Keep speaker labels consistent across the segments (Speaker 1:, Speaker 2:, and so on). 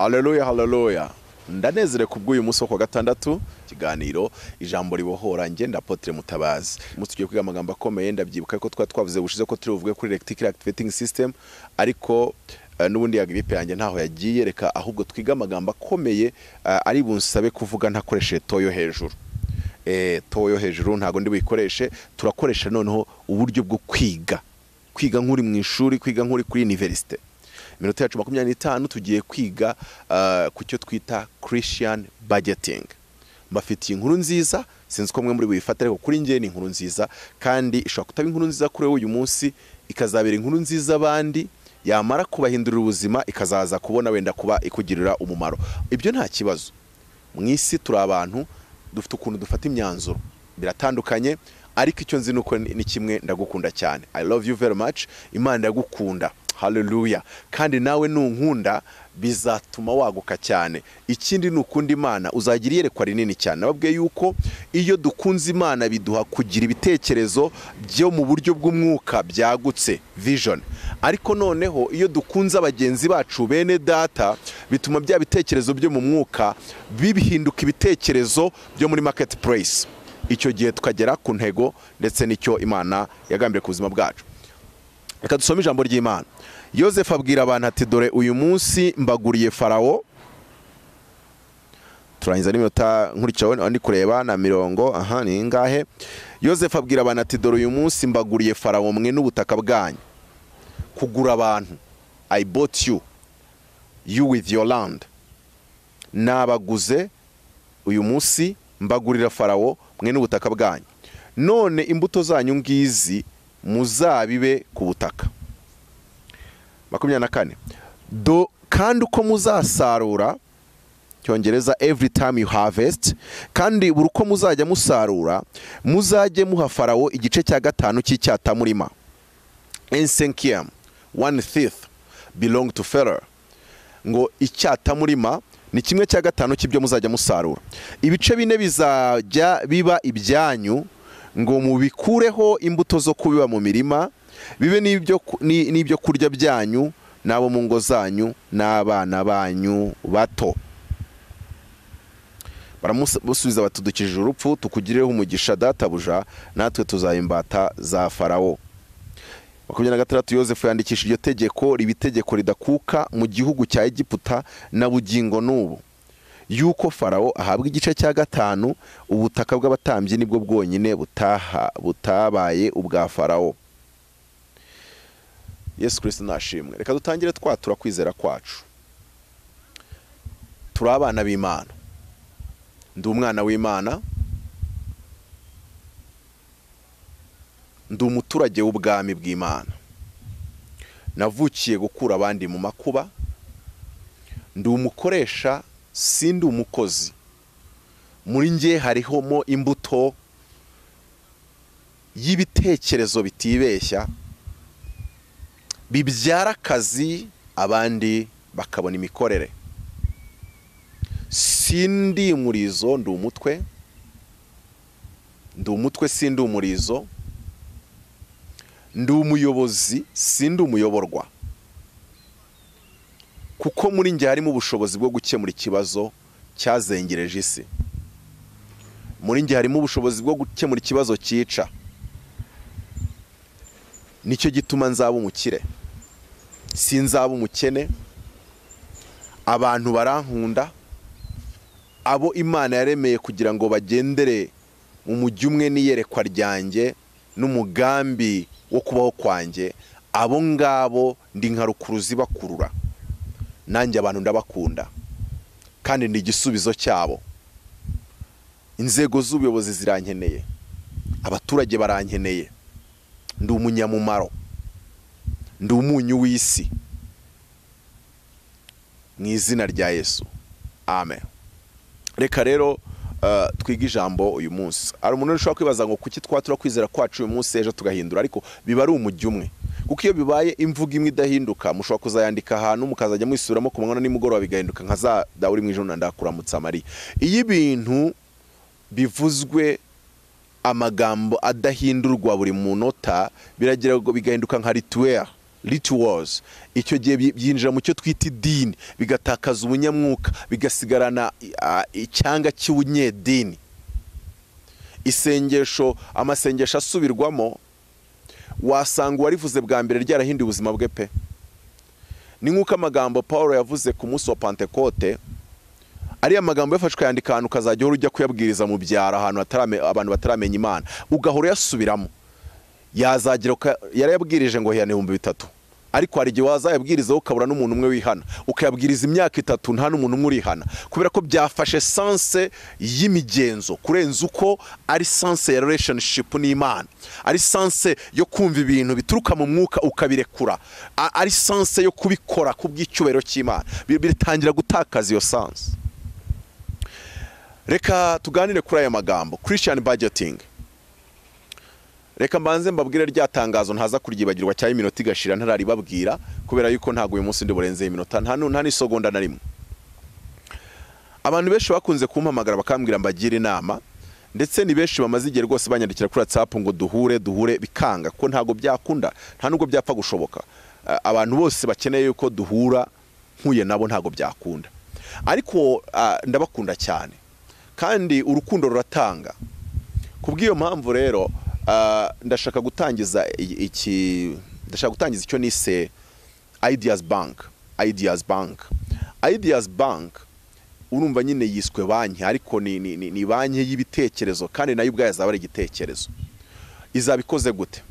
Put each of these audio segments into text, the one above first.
Speaker 1: Haleluya, haleluya. Ndanezere kubw'uyu munsi wo kwa gatandatu kiganiro ijambo ribohora ngenda Apotre Mutabazi. Umunsi tugiye kwiga amagambo akomeye, ndabyibuka ko twavuze bushize ko turi buvuge kuri reticular activating system, ariko nubundi ya gripe yanjye ntaho yagiye, reka ahubwo twiga amagambo akomeye ari bunsabe kuvuga ntakoreshe toyo hejuru. Toyo hejuru ntago ndi buyikoreshe, turakoresha noneho uburyo bwo kwiga nk'uri mu ishuri, kwiga nk'uri kuri university. Minota yacu 25 tugiye kwiga ku cyo twita Christian budgeting. Mbafitiye inkuru nziza, sinzi ko mwe muri buyifata, ariko kuri ngiye ni inkuru nziza, kandi ishobora kutaba inkuru nziza kuri uyu munsi, ikazabera inkuru nziza abandi, yamara kubahindurira ubuzima ikazaza kubona wenda kuba ikugirira umumaro. Ibyo nta kibazo. Mu isi turi abantu dufite ukuntu dufata imyanzuro biratandukanye, ariko icyo nzi nuko ni kimwe, ndagukunda cyane. I love you very much. Imana ndagukunda. Hallelujah. Kandi nawe nunkunda bizatuma waguka cyane. Ikindi nukunda Imana uzagira iyerekwa rinini cyane. Nababwiye yuko iyo dukunze Imana biduha kugira ibitekerezo byo mu buryo bw'umwuka byagutse, vision. Ariko noneho iyo dukunze abagenzi bacu bene data, bituma bya bitekerezo byo mu mwuka bibihinduka ibitekerezo byo muri marketplace. Icyo gihe tukagera ku ntego ndetse n'icyo Imana yagambiriye ku buzima bwacu. Reka dusome ijambo ry'Imana. Yosefu abwira abantu ati dore uyu munsi mbaguriye Farawo. Turangiza n'iminota nkurikiyeho ndi kureba na mirongo ni ingahe. Yosefu abwira abantu ati dore uyu munsi mbaguriye Farawo mwe n'ubutaka bwanyu. Kugura abantu, I bought you with your land. Nabaguze uyu munsi mbagurira Farawo mwe n'ubutaka bwanyu. None imbuto zanyu ngizi muzabibe ku butaka. 24. Kandi uko muzasarura, cyongereza every time you harvest, kandi buri uko muzajya musarura muzajye muha Farawo igice cya gatanu cy'icyatamurima. Ensenkiam 1/5 belong to Pharaoh. Ngo icyatamurima ni kimwe cya gatanu cy'ibyo muzajya musarura. Ibice bine bizajya biba ibyanyu, ngo mubikureho imbuto zo kubiba mu mirima, bibe n'ibyo kurya byanyu nabo mu ngo zanyu n'abana banyu bato. Baramusubiza batudukije urupfu, tukugireho umugisha databuja, natwe tuzayimbata za Farawo. 26. Yosefu yandikisha iryo tegeko riba itegeko ridakuka mu gihugu cya Egiputa na bugingo n'ubu, yuko Farawo ahabwa igice cya gatanu, ubutaka bw'abatambyi nibwo bwonyine butabaye ubwa Farawo. Yesu Kristo nashimwe. Reka dutangire twatura kwizera kwacu. Turi abana b'Imana. Ndi umwana w'Imana. Ndi umuturage w'ubwami bw'Imana. Navukiye gukura abandi mu makuba. Ndi umukoresha, sindi umukozi. Muri nge harihomo imbuto y'ibitekerezo bitibeshya bibyara akazi, abandi bakabona imikorere. Sindi umurizo, ndi umutwe. Ndi umutwe, sindi umurizo. Ndi umuyobozi, sindi umuyoborwa. Kuko muri nge harimo ubushobozi bwo gukemura ikibazo cyazengereje isi. Muri nge harimo ubushobozi bwo gukemura ikibazo cyica. Nicyo gituma nzaba umukire, sinzaba umukene. Abantu barankunda, abo Imana yaremeye kugira ngo bagendere mu mujyi umwe n'iyerekwa ryanjye n'umugambi wo kubaho kwanjye, abo ngabo ndi nka rukuruzi bakurura. Nanjye abantu ndabakunda kandi ndi igisubizo cyabo. Inzego z'ubuyobozi zirankeneye, abaturage barankeneye. Ndi umunyamumaro, ndi umunyu w'isi. Mu izina rya Yesu, amen. Reka rero twiga ijambo uyu munsi. Ari umuntu ushobora kwibaza ngo kuki twatura kwizera kwacu uyu munsi ejo tugahindura, ariko biba ari umujyi umwe. Kuko iyo bibaye imvuga imwe idahinduka, mushobora kuzayandika ahantu mukazajya mwisubiramo ku manywa n'imugoroba bigahinduka nka za Dawudi mu ijoro ndakuramutsa Mariya. Iyo ibintu bivuzwe amagambo adahindurwa buri munota, biragira ngo bigahinduka nka rituel. rituals, icyo gihe byinjira mu cyo twita idini, bigatakaza ubunyamwuka, bigasigarana icyanga cy'ubunyedini. Isengesho, amasengesho asubirwamo, wasanga uwarivuze bwa mbere ryarahinduye ubuzima bwe pe. Ni nk'uko amagambo Paulo yavuze ku munsi wa Pentekote, ariya magambo yafashwe yandika ahantu ukazajya uhora ujya kuyabwiriza mu byaro ahantu abantu bataramenya Imana, ugahora yasubiramo. Yazagira yarayabwirije ngo hiyane 3,000, ariko hari igihe wazayabwiriza ukabura n'umuntu umwe wihana, ukayabwiriza imyaka 3 nta n'umuntu umwe urihana, kubera ko byafashe sense y'imigenzo kurenza uko ari sense ya relationship n'Imana, ari sense yo kumva ibintu bituruka mu mwuka ukabirekura, ari sense yo kubikora kubw'icyubahiro cy'Imana, bitangira gutakaza iyo sense. Reka tuganire kuri aya magambo Christian budgeting. Reka mbanze mbabwire rya tangazo ntaza kuryibagirwa cyane iminota igashira ntararibabwira, kubera yuko ntago uyu munsi ndi burenze iminota nta n'isegonda na rimwe. Abantu benshi bakunze kumpamagara bakambwira mbagira inama, ndetse ni benshi bamaze igihe rwose banyandikira kuri WhatsApp ngo duhure bikanga, ko ntago byakunda, nta nubwo byapfa gushoboka. Abantu bose bakeneye yuko duhura nkuye nabo ntago byakunda, ariko ndabakunda cyane kandi urukundo ruratanga. Kubw'iyo mpamvu rero ndashaka gutangiza icyo nise Ideas Bank. Urumva nyine yiswe banki, ariko ni banki y'ibitekerezo, kandi nayo ubwayo azaba ari igitekerezo. Izabikoze gute?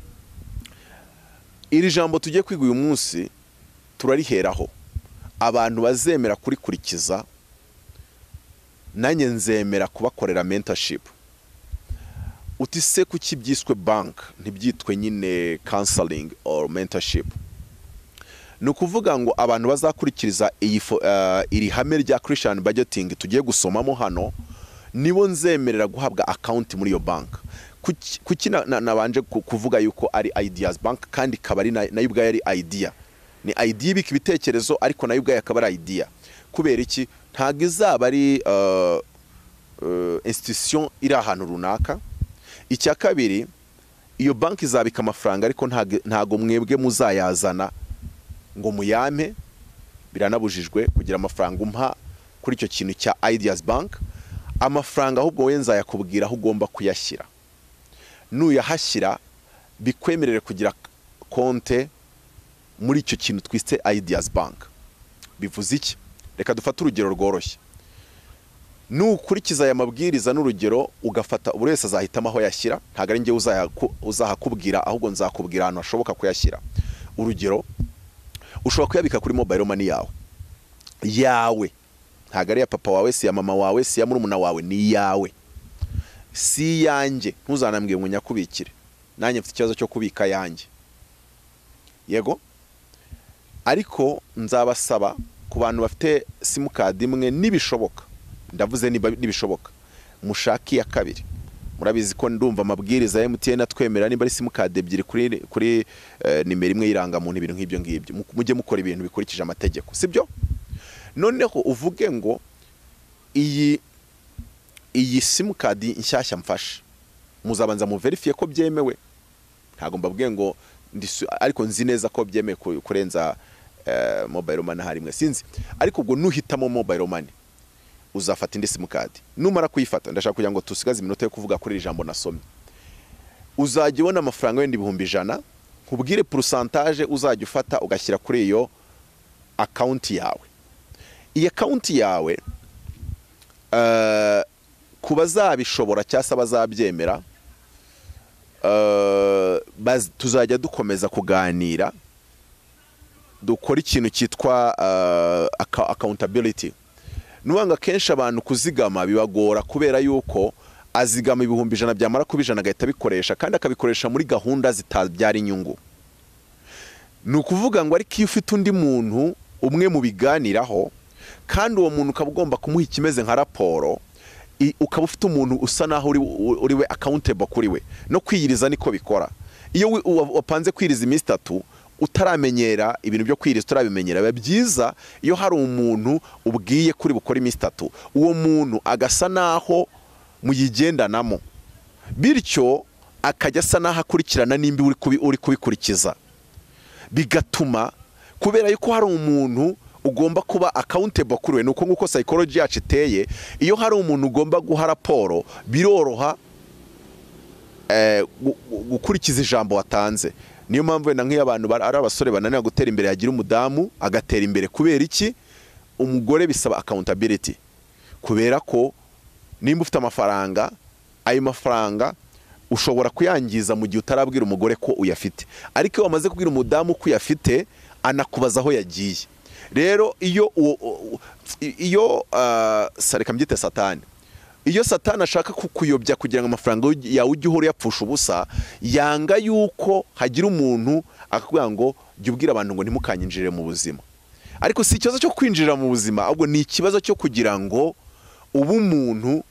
Speaker 1: Iri jambo tugiye kwiga uyu munsi turariheraho, abantu bazemera kurikurikiza, nanjye nzemera kubakorera mentorship. Utise kuki byiswe bank ntibyitwe nyine counseling or mentorship? Ni ukuvuga ngo abantu bazakurikiriza iri hame rya Christian budgeting tugiye gusomamo hano, nibo nzemerera guhabwa account muri iyo bank. Kuki nabanje kuvuga yuko ari Ideas Bank, kandi kabari nayo ubwayo ari idea. Ni idea ibika ibitekerezo, ariko nayo ubwayo akaba ari idea. Kubera iki? Ntago izaba ari institution iri ahantu runaka. Icya kabiri, iyo banki izabika amafaranga, ariko ntago mwebwe muzayazana ngo muyampe, biranabujijwe kugira amafaranga umpa kuri icyo kintu cya Ideas Bank. Amafaranga ahubwo we nzayakubwira aho ugomba kuyashyira. Nuyahashyira bikwemerere kugira konte muri icyo kintu twiste Ideas Bank. Bivuze iki? Reka dufate urugero rworoshye. Nukurikiza aya mabwiriza n'urugero ugafata, buri wese azahitamo aho yashyira, ntago ari njye uzahakubwira, ahubwo nzakubwira ahantu hashoboka kuyashyira. Urugero, ushobora kuyabika kuri mobile money yawe, ntago ari ya papa wawe, si ya mama wawe, si ya murumuna wawe, ni yawe, si yanjye. Ntuzanambwiye ngo nyakubikire, nanjye mfite ikibazo cyo kubika yanjye, yego. Ariko nzabasaba ku bantu bafite simukadi imwe, nibishoboka, ndavuze nibishoboka, mushaki ya kabiri. Murabizi ko ndumva amabwiriza ya MTN atwemera niba ari simukadi ebyiri kuri nimero imwe y'iranga muntu, ibintu nk'ibyo ngibyo. Mujye mukora ibintu bikurikije amategeko, sibyo? Noneho uvuge ngo iyi simukadi inshyashya mfashe, muzabanza mu verify ko byemewe. Ntago mbabwiye ngo ariko nzi neza ko byemewe kurenza mobile money harimwe, sinzi. Ariko ubwo nuhitamo mobile money, uzafata indi simukadi. Numara kuyifata, ndashaka kugira ngo tusigaze iminota yo kuvuga kuri iri jambo nasomye. Uzajya ubona amafaranga wenda 100,000, nkubwire pourcentage uzajya ufata ugashyira kuri iyo account yawe. Iyi account yawe kuba zabishobora cyangwa se bazabyemera, tuzajya dukomeza kuganira, dukora ikintu cyitwa accountability. Nuwanga kenshi abantu kuzigama bibagora, kubera yuko azigama 100,000 byamara kuba 100 agahita bikoresha, kandi akabikoresha muri gahunda zitabyara inyungu. Ni ukuvuga ngo ariko iyo ufite undi muntu umwe mu biganiraho, kandi uwo muntu ukaba ugomba kumuha ikimeze nka raporo, ukaba ufite umuntu usa naho uri we accountable kuri we, no kwiyiriza niko bikora. Iyo wapanze kwiriza iminsi 3 utaramenyera ibintu byo kwiriza, turabimenyera, biba byiza iyo hari umuntu ubwiye kuri bukora iminsi 3, uwo muntu agasa naho muyigendanamo, bityo akajya asa naho akurikirana nimba uri kubikurikiza. bigatuma kubera yuko hari umuntu ugomba kuba accountable kuri we, nuko nguko psychology yacu iteye. Iyo hari umuntu ugomba guha raporo biroroha gukurikiza ijambo watanze. Niyo mpamvu wenda nk'iyo abantu ari abasore bananira gutera imbere yagira umudamu agatera imbere. Kubera iki? Umugore bisaba accountability, kubera ko nimba ufite amafaranga, ayo mafaranga ushobora kuyangiza mu gihe utarabwira umugore ko uyafite, ariko iyo wamaze kubwira umudamu ko uyafite anakubaza aho yagiye. Rero iyo reka mbyite satani, iyo satani ashaka kukuyobya kugira ngo amafaranga yawe ujye uhora yapfusha ubusa, yanga yuko hagira umuntu akakubwira ngo jya ubwira abantu ngo ntimukanyinjirire mu buzima. Ariko si ikibazo cyo kwinjira mu buzima, ahubwo ni ikibazo cyo kugira ngo ubu umuntu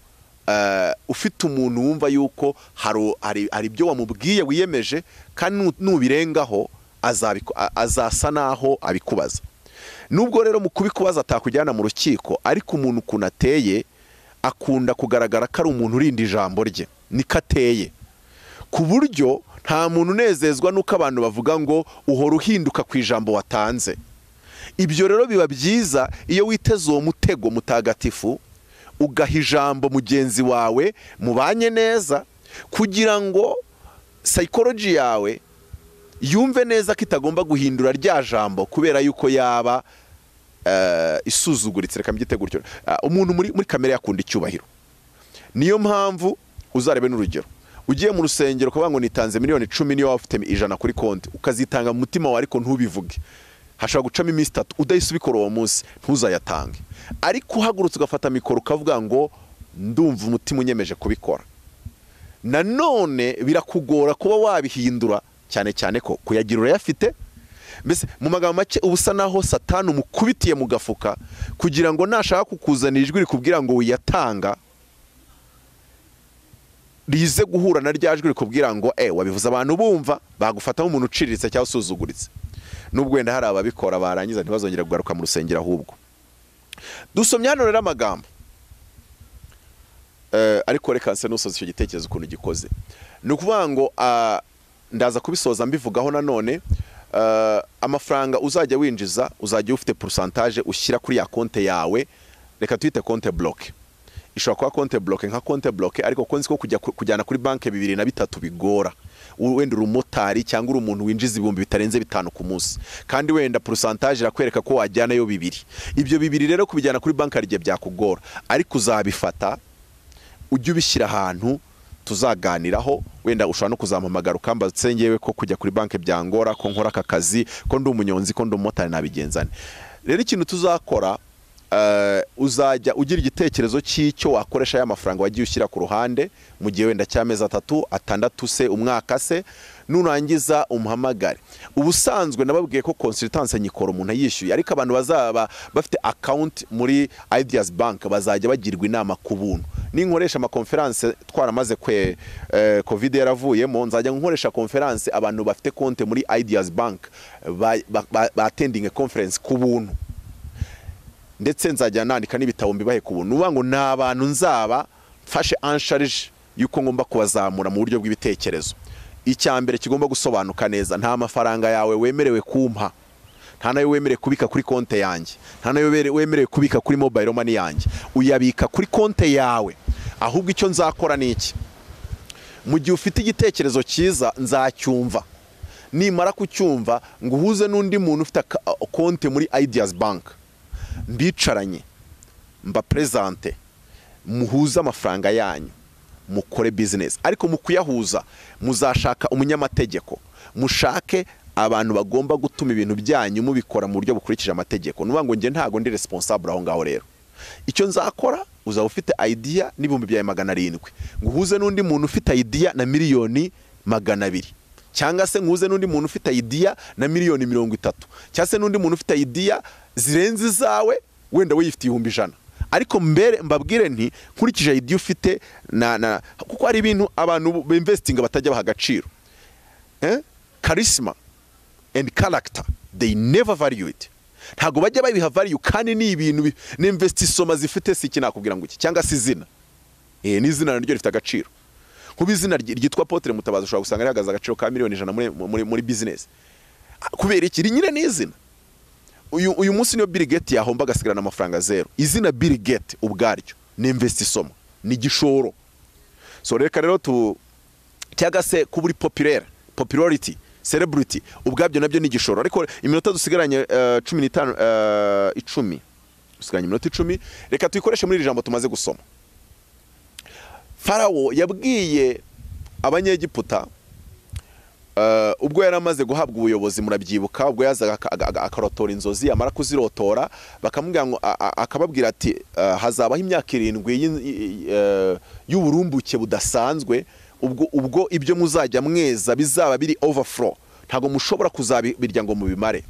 Speaker 1: ufite umuntu wumva yuko hari ibyo wamubwiye wiyemeje, kandi nubirengaho azasa naho abikubaza. Nubwo rero mu kubikubaza atakujyana mu rukiko, ariko umuntu ukuntu ateye akunda kugaragara ko ari umuntu urinda ijambo rye, niko ateye, ku buryo nta muntu unezezwa nuko abantu bavuga ngo uhora uhinduka ku ijambo watanze. Ibyo rero biba byiza iyo witeze uwo mutego mutagatifu, ugaha ijambo mugenzi wawe mubanye neza, kugira ngo psychology yawe yumve neza ko itagomba guhindura rya jambo kubera yuko yaba isuzuguritse. Reka mbyite gutyo, umuntu muri kamere yakunda icyubahiro. Niyo mpamvu uzarebe n'urugero, ugiye mu rusengero ukavuga ngo nitanze miliyoni 10 niyo wafite 100 kuri konti, ukazitanga mu mutima wawe ariko ntubivuge, hashobora gucamo iminsi 3 udahise ubikora uwo munsi, ntuzayatange. Ariko uhagurutse ugafata mikoro ukavuga ngo ndumva umutima unyemeje kubikora, nanone birakugora kuba wabihindura, cyane cyane ko kuyagira urayafite. Mbese mu magambo make ubusa naho satani umukubitiye mu gafuka, kugira ngo nashaka kukuzanira ijwi rikubwira ngo uyatanga, rize guhura na rya jwi rikubwira ngo wabivuze abantu bumva, bagufata nk'umuntu uciriritse cyangwa usuzuguritse. Nubwo wenda hari ababikora barangiza ntibazongera kugaruka mu rusengero ahubwo. Dusomye hano rero amagambo, ariko reka nse nusoza icyo gitekerezo ukuntu gikoze. Ni ukuvuga ngo ndaza kubisoza mbivugaho nanone, amafaranga uzajya winjiza uzajya ufite pourcentage ushyira kuri ya konte yawe. Reka tuyite konte block. Ishobora kuba konte block nka konte block, ariko konzi ko kujyana kuri banke 2 na 3 bigora. Wenda urumotari cyangwa uri umuntu winjiza ibihumbi bitarenze 5 ku munsi, kandi wenda pourcentage irakwereka ko wajyana yo 2. Ibyo 2 rero kubijyana kuri banke arigiye byakugora, ariko uzabifata ujye ubishyira ahantu tuzaganiraho. Wenda ushobora no kuzampamagara ukambaza ngewe ko kujya kuri banke byangora, ko nkora aka kazi, ko ndi umunyonzi, ko ndi umumotari nabigenzane. Rero ikintu tuzakora, uzajya ugira igitekerezo cy'icyo wakoresha ya mafaranga wagiye ushyira ku ruhande mu gihe wenda cy'amezi 3, 6 se, umwaka se, nurangiza umuhamagare. Ubusanzwe nababwiye ko consultance nyikora umuntu yishyuye, ariko abantu bazaba bafite account muri Ideas Bank bazajya bagirwa inama ku buntu. Ninkoresha ama conference twaramaze covid yaravuyemo, nzajya nkoresha conference abantu bafite konte muri Ideas Bank attending a conference ku buntu, ndetse nzajya nandika n'ibitabo mbibahe ku buntu. Nuvuga ngo n'abantu nzaba mfashe en charge yuko ngomba kubazamura mu buryo bw'ibitekerezo. Icyambere kigomba gusobanuka neza, nta mafaranga yawe wemerewe kumpa, nta nayo wemerewe kubika kuri konte yanjye, nta nayo wemerewe kubika kuri mobile money yanjye. Uyabika kuri konte yawe. Ahubwo icyo nzakora ni iki: mu gihe ufite igitekerezo cyiza nzacyumva, nimara kucyumva nguhuze n'undi muntu ufite konte muri Ideas Bank, mbicaranye mba presente, muhuza amafaranga yanyu, mukore business. Ariko mu kuyahuza muzashaka umunyamategeko, mushake abantu bagomba gutuma ibintu byanyu mubikora mu buryo bukurikije amategeko. Nuvuga ngo nge ntago ndi responsable aho ngaho. Rero icyo nzakora, uzaba ufite idea n'ibihumbi bya 700, nguhuze n'undi muntu ufite idea na miliyoni 200, cyangwa se nguhuze n'undi muntu ufite idea na miliyoni 30, cyangwa se n'undi muntu ufite idea zirenze zawe, wenda we yifite 100. Ariko mbere mbabwire nti nkurikije idea ufite kuko hari ibintu abantu investing batajya baha agaciro. Charisma and character, they never value it. Ntago bajya babiha value, kandi ni ibintu n'investisoma zifite si kinakubwira ngo iki, cyangwa si izina. Ni izina naryo rifite agaciro. Kuba izina ryitwa Apotre Mutabazi ushobora gusanga rihagaze agaciro ka miliyoni 100 muri business, kubera iki nyine n'izina. Uyu munsi niyo Bill Gates yahomba agasigarana amafaranga zero. Izina Bill Gates ubwaryo ni investissoma, ni gishoro. So reka rero cyangwa se kuburi popularity, celebrity ubwabyo nabyo ni gishoro. Ariko iminota dusigaranye 10 dusigaranye iminota 10, reka tuyikoreshe muri iri jambo tumaze gusoma. Farawo yabwiye abanyegiputa ubwo yari amaze guhabwa ubuyobozi, murabyibuka, ubwo yazaga akarotora inzozi, amara kuzirotora bakamubwira ngo akababwira ati hazabaho imyaka 7 y'uburumbuke budasanzwe, ubwo ibyo muzajya mweza bizaba biri overflow, ntago mushobora kuzabirya ngo mubimare.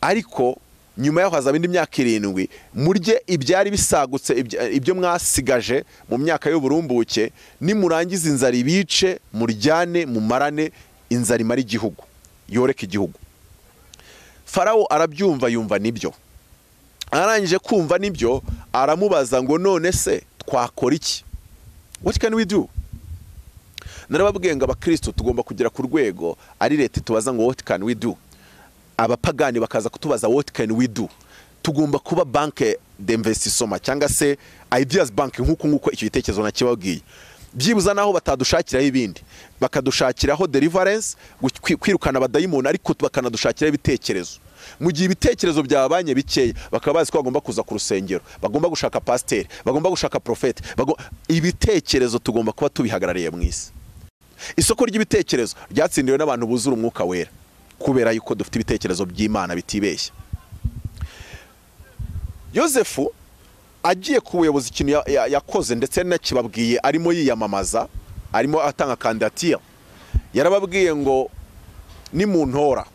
Speaker 1: Ariko nyuma yaho hazaba indi myaka 7 murye ibyari bisagutse, ibyo mwasigaje mu myaka y'uburumbuke, nimurangiza inzara ibice, muryane mumarane, inzara imara igihugu, yoreka igihugu. Farawo arabyumva, yumva nibyo. Arangije kumva nibyo, aramubaza ngo none se twakora iki? What can we do? Narababwiye ngo abakristo tugomba kugera ku rwego ari leta tubaza ngo what can we do. Abapagani bakaza kutubaza what can we do. Tugomba kuba banke d'investissement cyangwa se ideas bank, nkuko icyo gitekerezo nakibabwiye. Byibuza naho batadushakiraho ibindi, bakadushakiraho deliverance, kwirukana abadayimoni, ariko bakanadushakiraho ibitekerezo. Mu gihe ibitekerezo byabanye bikeya, bakaba bazi ko bagomba kuza ku rusengero, bagomba gushaka pasteur, bagomba gushaka prophet. Ibitekerezo tugomba kuba tubihagarariye mu isi. Isoko ry'ibitekerezo ryatsindiwe n'abantu buzura umwuka wera, kubera yuko dufite ibitekerezo by'Imana bitibeshya. Yosefu agiye ku buyobozi, ikintu yakoze ndetse nakibabwiye, arimo yiyamamaza, arimo atanga kandidatire. Yarababwiye ngo nimuntora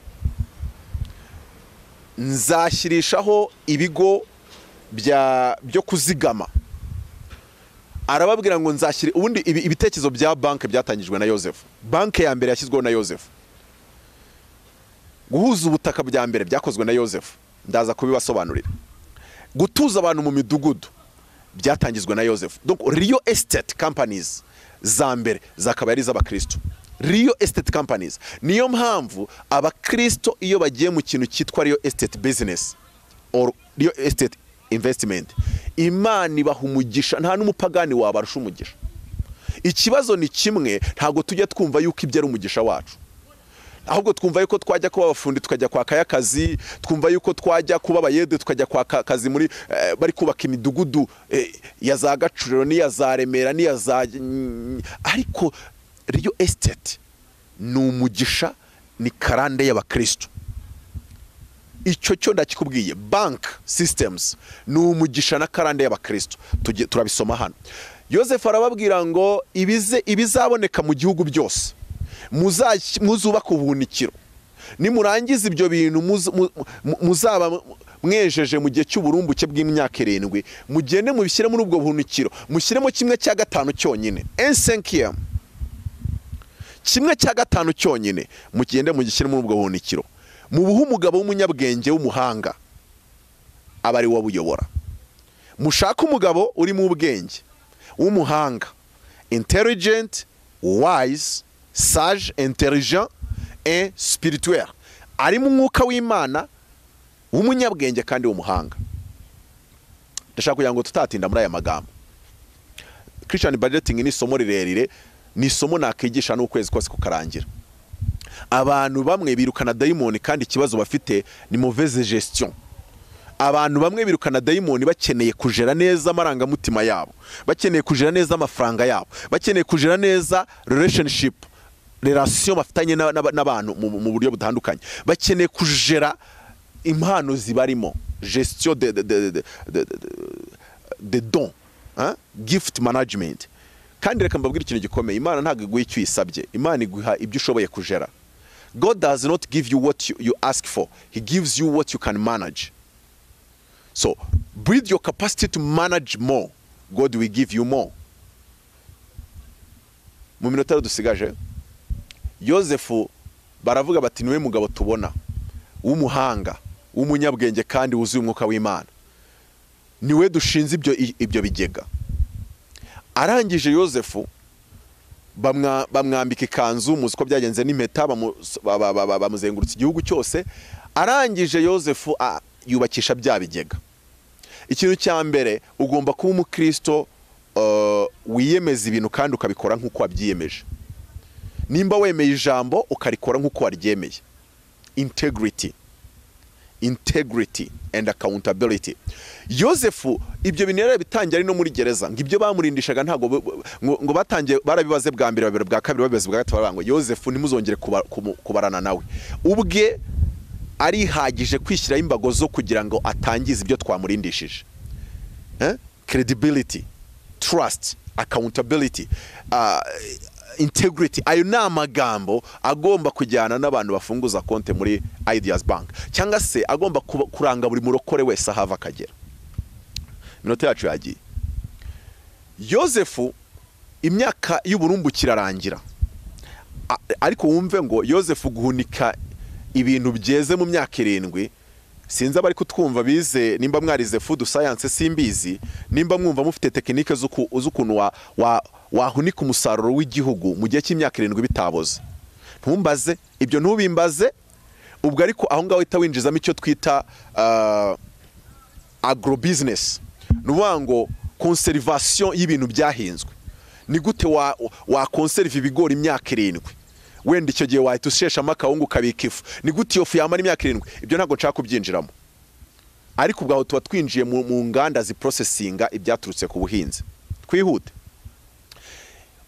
Speaker 1: nzashyirishaho ibigo byo kuzigama. Arababwira ngo nzashyira, ubundi ibitekerezo bya banke byatangijwe na Yosefu. Banke ya mbere yashyizweho na Yosefu. Guhuza ubutaka bya mbere byakozwe na Yosefu, ndaza kubibasobanurira. Gutuza abantu mu midugudu byatangizwe na Yosefu. Donc real estate companies za mbere zakaba ari z'abakristo. Real estate companies, niyo mpamvu abakristo iyo bagiye mu kintu cyitwa real estate business or real estate investment, Imana ibaha umugisha, nta n'umupagani wabarusha umugisha. Ikibazo ni kimwe, ntago tujya twumva yuko ibyo ari umugisha wacu, ahubwo twumva yuko twajya kuba abafundi tukajya kwaka akazi, twumva yuko twajya kuba abayede tukajya kwaka akazi muri bari kubaka imidugudu ya za Gacuriro n'iya za Remera n'iya za, ariko real estate ni umugisha, ni karande y'abakristo. Icyo cyo ndakikubwiye, bank systems ni umugisha na karande y'abakristo. Turabisoma hano. Yosefu arababwira ngo ibizaboneka mu gihugu byose muzubaka ubuhunikiro, nimurangiza ibyo bintu muzaba mwejeje mu gihe cy'uburumbuke bw'imyaka 7, mugende mubishyire muri ubwo buhunikiro, mushyiremo 1/5 cyonyine, 1/5, 1/5 cyonyine, mugende mugishyire muri ubwo buhunikiro, mubuhe umugabo w'umunyabwenge w'umuhanga aba ari wabuyobora. Mushaka umugabo uri mu ubwenge w'umuhanga, intelligent, wise, sage, intelligent et spirituel, ari mu mwuka w'Imana, w'umunyabwenge kandi w'umuhanga. Ndashaka kugira ngo tutatinda muri aya magambo. Christian budgeting ni isomo rirerire, ni isomo nakigisha n'ukwezi kose kukarangira. Abantu bamwe birukana dayimoni kandi ikibazo bafite ni mauvaise gestion. Abantu bamwe birukana dayimoni bakeneye kujera neza amarangamutima yabo, bakeneye kujera neza amafaranga yabo, bakeneye kujera neza relationship, relation bafitanye n'abantu mu buryo butandukanye, bakeneye kujera impano zibarimo, gestion de don, gift management. Kandi reka mbabwira ikintu gikomeye, Imana ntabwo iguha icyo uyisabye, Imana iguha ibyo ushoboye kujera. God does not give you what you ask for, He gives you what you can manage. So build your capacity to manage more, God will give you more. Mu minota dusigaje, Yosefu baravuga bati niwe mugabo tubona w'umuhanga, w'umunyabwenge kandi wuzuye umwuka w'Imana, niwe dushinze ibyo bigega. Arangije Yosefu bamwambika ikanzu, muzi ko byagenze n'impeta, bamuzengurutse igihugu cyose. Arangije Yosefu yubakisha bya bigega. Ikintu cya mbere, ugomba kuba umukristo wiyemeza ibintu kandi ukabikora nk'uko wabyiyemeje. Nimba wemeye ijambo ukarikora nk'uko waryemeye. Integrity and accountability. Yosefu ibyo bintu yari bitangiye ari no muri gereza, ngibyo bamurindishaga ntago ngo batangiye barabibaze bwa mbere, babiri bwa kabiri, babibaze bwa gatatu, barango Yosefu nimuzongere kubarana nawe. Ubwe arihagije kwishyiraho imbago zo kugira ngo atangize ibyo twamurindishije. Credibility, trust, accountability, integrity. Ayo ni amagambo agomba kujyana n'abantu bafunguza konte muri Ideas Bank, cyangwa se agomba kuranga buri murokore wese ahava akagera. Minota yacu yagiye. Yosefu imyaka y'uburumbukira arangira, ariko wumve ngo Yosefu guhunika ibintu byeze mu myaka 7. Sinzi abari kutwumva bize, nimba mwarize food science simbizi, nimba mwumva mufite tekinike z'ukuntu wahunika umusaruro w'igihugu mu gihe cy'imyaka 7 bitaboze. Ntumbaze ibyo, ntubimbaze. Ubwo ariko aho ngaho uhita winjizamo icyo twita agrobusiness, nubango conservation y'ibintu byahinzwe. Ni gute wa conserve ibigori imyaka 7? Wenda icyo gihe wahita ushesha amakawungu ukabika ifu. Ni gute iyo fu yamara imyaka 7? Ibyo ntabwo nshaka kubyinjiramo. Ariko ubwo tuba twinjiye mu nganda ziprocessinga ibyaturutse ku buhinzi. Twihute.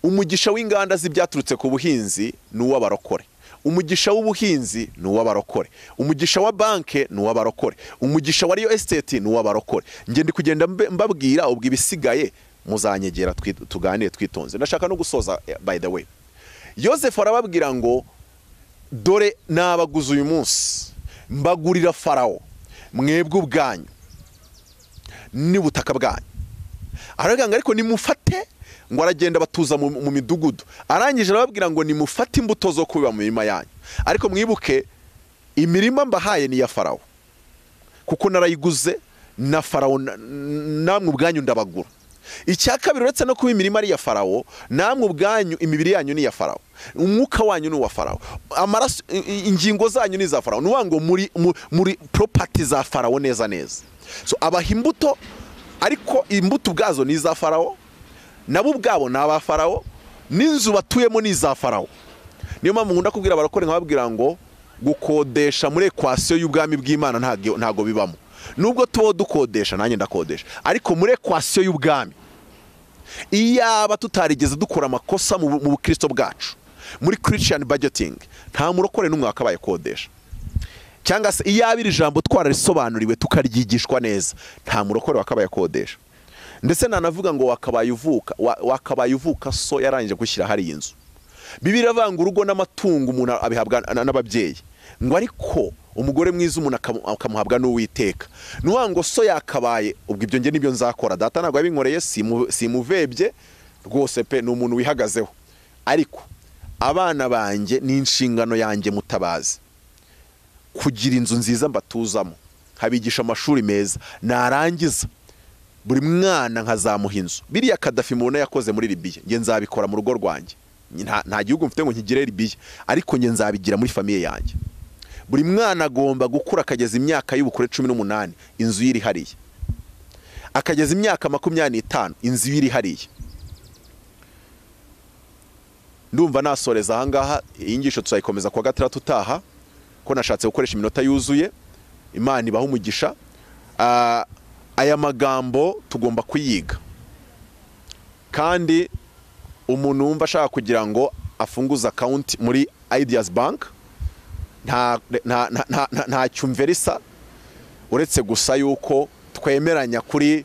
Speaker 1: Umugisha w'inganda z'ibyaturutse ku buhinzi ni uw'abarokore. Umugisha w'ubuhinzi ni uw'abarokore. Umugisha wa banke ni uw'abarokore. Umugisha wa real estate ni uw'abarokore. Nge ndi kugenda mbabwira, ubwo ibisigaye muzanyegera tuganire twitonze. Ndashaka no gusoza by the way. Yosefu arababwira ngo dore nabaguze uyu munsi, mbagurira Farawo mwebwe ubwanyu n'ubutaka bwanyu. Aravuga ngo ariko nimufate, ngo aragenda batuza mu midugudu. Arangije arababwira ngo nimufate imbuto zo kubiba mu mirima yanyu, ariko mwibuke imirima mbahaye ni ya Farawo, kuko narayiguze na Farawo, namwe ubwanyu ndabagura. Icya kabiri, uretse no kuba imirima ari ya Farawo, namwe ubwanyu imibiri yanyu ni ya Farawo, umwuka wanyu ni uwa Farawo, amaraso, ingingo zanyu ni za Farawo. Nuwango muri property za Farawo neza. So abaha imbuto, ariko imbuto ubwazo ni za Farawo, nabo ubwabo ni aba Farawo, n'inzu batuyemo ni za Farawo. Niyo mpamvu nkunda kubwira abarokore nkababwira ngo gukodesha muri equation y'ubwami bw'Imana ntago bibamo. Nubwo tuwo dukodesha, nanjye ndakodesha, ariko muri equation y'ubwami, iyaba tutarigeze dukora amakosa mu bukristo bwacu, muri Christian budgeting, nta murokore n'umwe wakabaye kodesha. Cyangwa se iyaba iri jambo twararisobanuriwe tukaryigishwa neza, nta murokore wakabaye kodesha. Ndetse nanavuga ngo wakabaye uvuka so yarangije gushyira hari inzu. Bibiliya ivanga urugo n'amatungo umuntu abihabwa n'ababyeyi, ngo ariko umugore mwiza umuntu akamuhabwa n'Uwiteka. Nuwango so yakabaye, ubwo ibyo nge nibyo nzakora. Data ntabwo yabinkoreye, simuvebye rwose pe, ni umuntu wihagazeho. Ariko abana banjye ni inshingano yanjye Mutabazi kugira inzu nziza mbatuzamo, habigisha amashuri meza, narangiza buri mwana nkazamuha inzu. Biriya Kadafi mubona yakoze muri Libya, nge nzabikora mu rugo rwanjye. Nta gihugu mfite ngo nkigire Libya, ariko nge nzabigira muri famiye yanjye. Buri mwana agomba gukura akageza imyaka y'ubukure 18, inzu yiri hariye. Akageza imyaka 25, inzu yiri hariye. Ndumva nasoreza aha ngaha. Iyi ngisho tuzayikomeza kwa gatandatu utaha, ko nashatse gukoresha iminota yuzuye. Imana ibaha umugisha. Aya magambo tugomba kuyiga, kandi umuntu wumva ashaka kugira ngo afunguze account muri Ideas Bank nta cyumverisa, uretse gusa yuko twemeranya kuri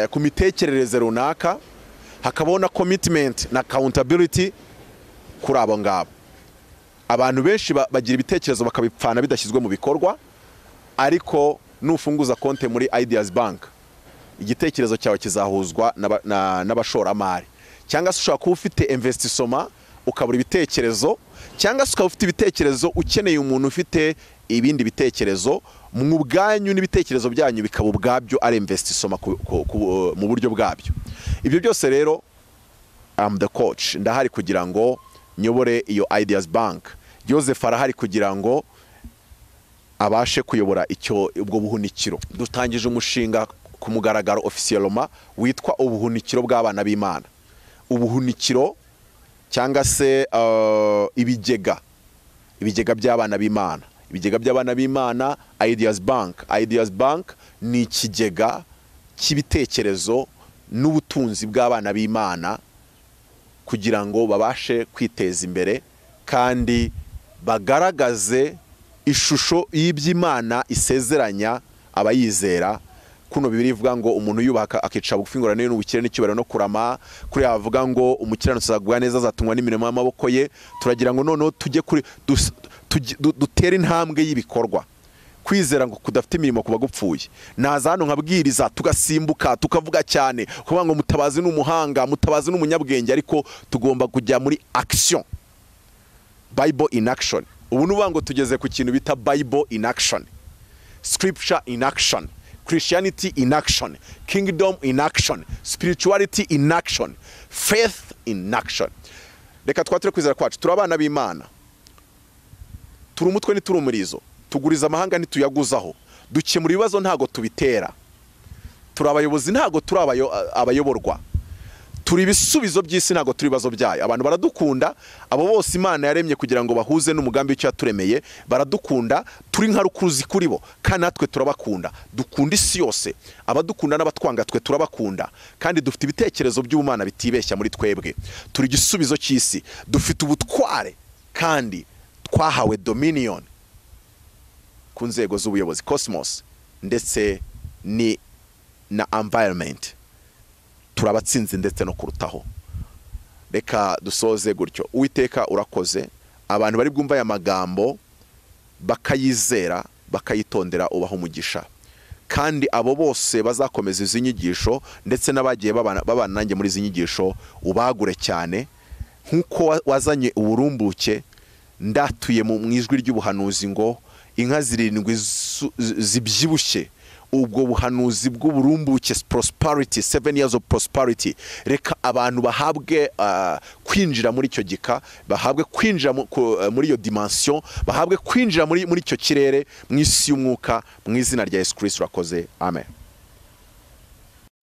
Speaker 1: ku mitekerereze runaka, hakabaho na commitment na accountability kuri abo ngabo. Abantu benshi bagira ibitekerezo bakabipfana bidashyizwe mu bikorwa, ariko nufunguza konte muri Ideas Bank, igitekerezo cyawe kizahuzwa n'abashoramari. Cyangwa se ushobora kuba ufite investissement ukabura ibitekerezo, cyangwa se ukaba ufite ibitekerezo ukeneye umuntu ufite ibindi bitekerezo, mu bwanyu n'ibitekerezo byanyu bikaba ubwabyo ari investissement mu buryo bwabyo. Ibyo byose rero I'm the coach, ndahari kugira ngo nyobore iyo Ideas Bank. Joseph arahari kugira ngo abashe kuyobora ubwo buhunikiro. Dutangije umushinga ku mugaragaro officiellement witwa ubuhunikiro bw'abana b'Imana. Ubuhunikiro cyangwa se ibigega by'abana b'Imana. Ibigega by'abana b'Imana, Ideas Bank. Ideas Bank ni ikigega cy'ibitekerezo n'ubutunzi bw'abana b'Imana kugira ngo babashe kwiteza imbere kandi bagaragaze ishusho y'iby'Imana isezeranya abayizera. Kuno Bibiliya ivuga ngo umuntu yubaka akica bugufi ngorane n'ubukire n'icyubahiro no kurama. Kuri avuga ngo umukiranutsi azagubwa neza, azatungwa n'imirimo y'amaboko ye. Turagira ngo noneho tujye kuri dutere intambwe y'ibikorwa. Kwizera ngo kudafite imirimo kuba gupfuye. Naza hano nkabwiriza tugasimbuka tukavuga cyane kuvuga ngo Mutabazi n'umuhanga, Mutabazi n'umunyabwenge, ariko tugomba kujya muri action. Bible in action. Ubu nuvuga ngo tugeze ku kintu bita Bible in action, Scripture in action, Christianity in action, Kingdom in action, Spirituality in action, Faith in action. Reka twatire kwizera kwacu. Turabana b'Imana, turi umutwe n'ituri umurizo, tuguriza amahanga ntituyaguzaho, dukemura ibibazo ntago tubitera, turi abayobozi ntago turi abayoborwa, turi ibisubizo by'isi ntago turi ibibazo byayo. Abantu baradukunda, abo bose Imana yaremye kugira ngo bahuze n'umugambi w'icyo yaturemeye, baradukunda, turi nka rukuruzi kuri bo, kandi natwe turabakunda. Dukunda isi yose, abadukunda n'abatwanga twe turabakunda, kandi dufite ibitekerezo by'Ubumana bitibeshya muri twebwe. Turi igisubizo cy'isi, dufite ubutware, kandi twahawe dominion ku nzego z'ubuyobozi, cosmos ndetse ni na environment. Turabatsinze ndetse no kurutaho. Reka dusoze gutyo. Uwiteka urakoze, abantu bari bwumva aya magambo bakayizera bakayitondera, ubaho umugisha. Kandi abo bose bazakomeza izi nyigisho ndetse n'abagiye babana nanjye muri izi nyigisho, ubagure cyane nkuko wazanye uburumbuke. Ndatuye mu ijwi ry'ubuhanuzi ngo inka zirindwi zibyibushye, ubwo buhanuzi bw'uburumbuke, prosperity, 7 years of prosperity. Reka abantu bahabwe kwinjira muri icyo gika, bahabwe kwinjira muri iyo dimension, bahabwe kwinjira muri icyo kirere, mu isi y'umwuka, mu izina rya Yesu Kristo urakoze. Amen.